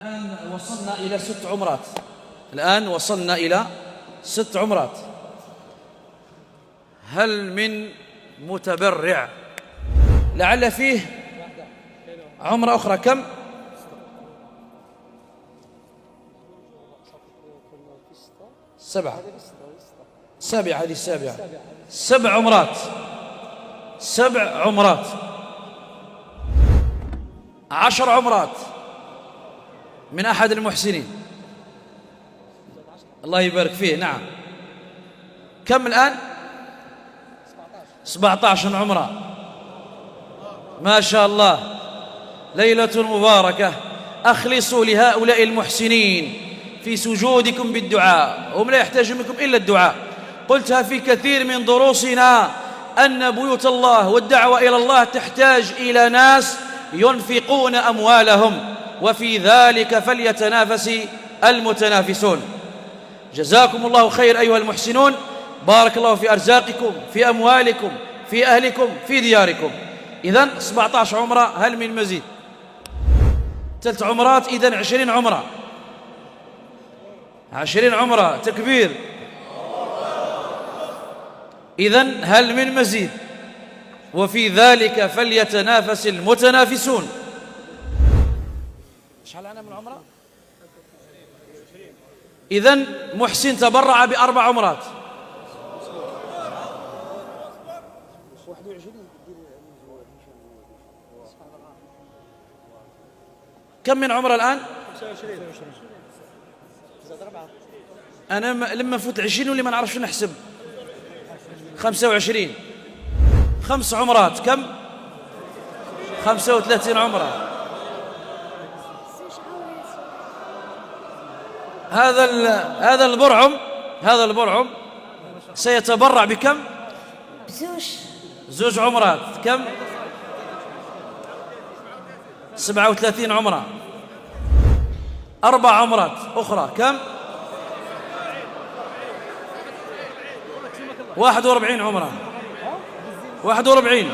الآن وصلنا إلى 6 عمرات. الآن وصلنا إلى 6 عمرات. هل من متبرع لعل فيه عمرة أخرى؟ كم؟ 7. 7، هذه 7. 7 عمرات. 7 عمرات. 10 عمرات من أحد المحسنين، الله يبارك فيه. نعم. كم الآن؟ 17 عمرة، ما شاء الله. ليلة مباركة. أخلصوا لهؤلاء المحسنين في سجودكم بالدعاء، هم لا يحتاجون منكم إلا الدعاء. قلتها في كثير من دروسنا أن بيوت الله والدعوة إلى الله تحتاج إلى ناس ينفقون أموالهم، وفي ذلك فليتنافس المتنافسون. جزاكم الله خير أيها المحسنون، بارك الله في أرزاقكم، في أموالكم، في أهلكم، في دياركم. إذن 17 عمرة، هل من مزيد؟ 3 عمرات، إذن 20 عمرة. 20 عمرة، تكبير. إذن هل من مزيد؟ وفي ذلك فليتنافس المتنافسون. شحال أنا من عمرة؟ إذن محسن تبرع ب4 عمرات. 21. كم من عمرة الآن؟ 25. أنا لما فوت 20 واللي ما نعرفش نحسب. 25. 5 عمرات. كم؟ 35 عمرة. هذا البرعم سيتبرع بكم؟ بزوج عمرات. كم؟ 37 عمرة. 4 عمرات أخرى. كم؟ 41 عمرة. 41.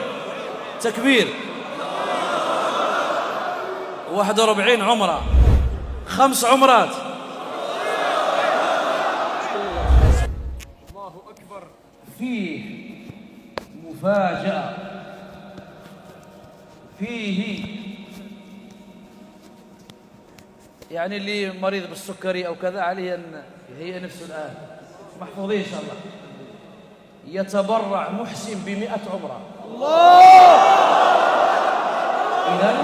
تكبير. 41 عمرة. 5 عمرات. الله أكبر. فيه مفاجأة. فيه يعني اللي مريض بالسكري أو كذا عليه أن يهيئ نفسه الآن. محفوظين إن شاء الله. يتبرع محسن ب100 عمرة. الله. إذن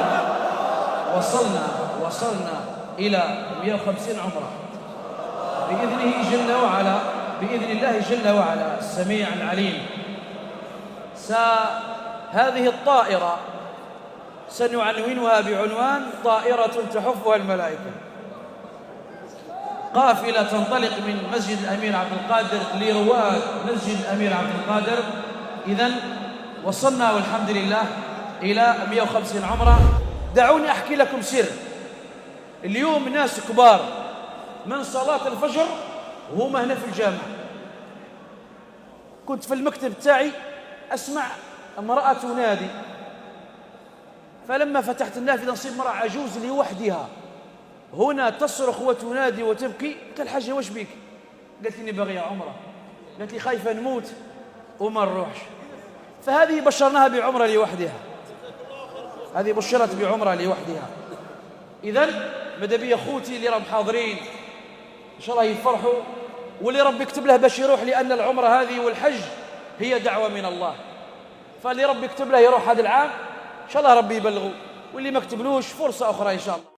وصلنا إلى 150 عمرة بإذنه جل وعلا، بإذن الله جل وعلا السميع العليم. هذه الطائرة سنعنونها بعنوان طائرة تحفها الملائكة. قافلة تنطلق من مسجد الأمير عبد القادر لرواد مسجد الأمير عبد القادر. إذن وصلنا والحمد لله إلى 150 عمرة. دعوني أحكي لكم سر. اليوم ناس كبار من صلاة الفجر وهم هنا في الجامعة. كنت في المكتب تاعي أسمع امرأة تنادي، فلما فتحت النافذة نصيب امرأة عجوز لوحدها هنا تصرخ وتنادي وتبكي. قلت الحاجة واش بيك؟ قالت لي باغية عمرة. قالت لي خايفة نموت وما نروحش. فهذه بشرناها بعمرة لوحدها، هذه بشرت بعمرة لوحدها. إذن ماذا بيا خوتي اللي راهم حاضرين إن شاء الله يفرحوا، واللي ربي يكتب له باش يروح، لأن العمرة هذه والحج هي دعوة من الله. فاللي ربي يكتب له يروح هذا العام إن شاء الله ربي يبلغه، واللي ما كتبلوش فرصة أخرى إن شاء الله.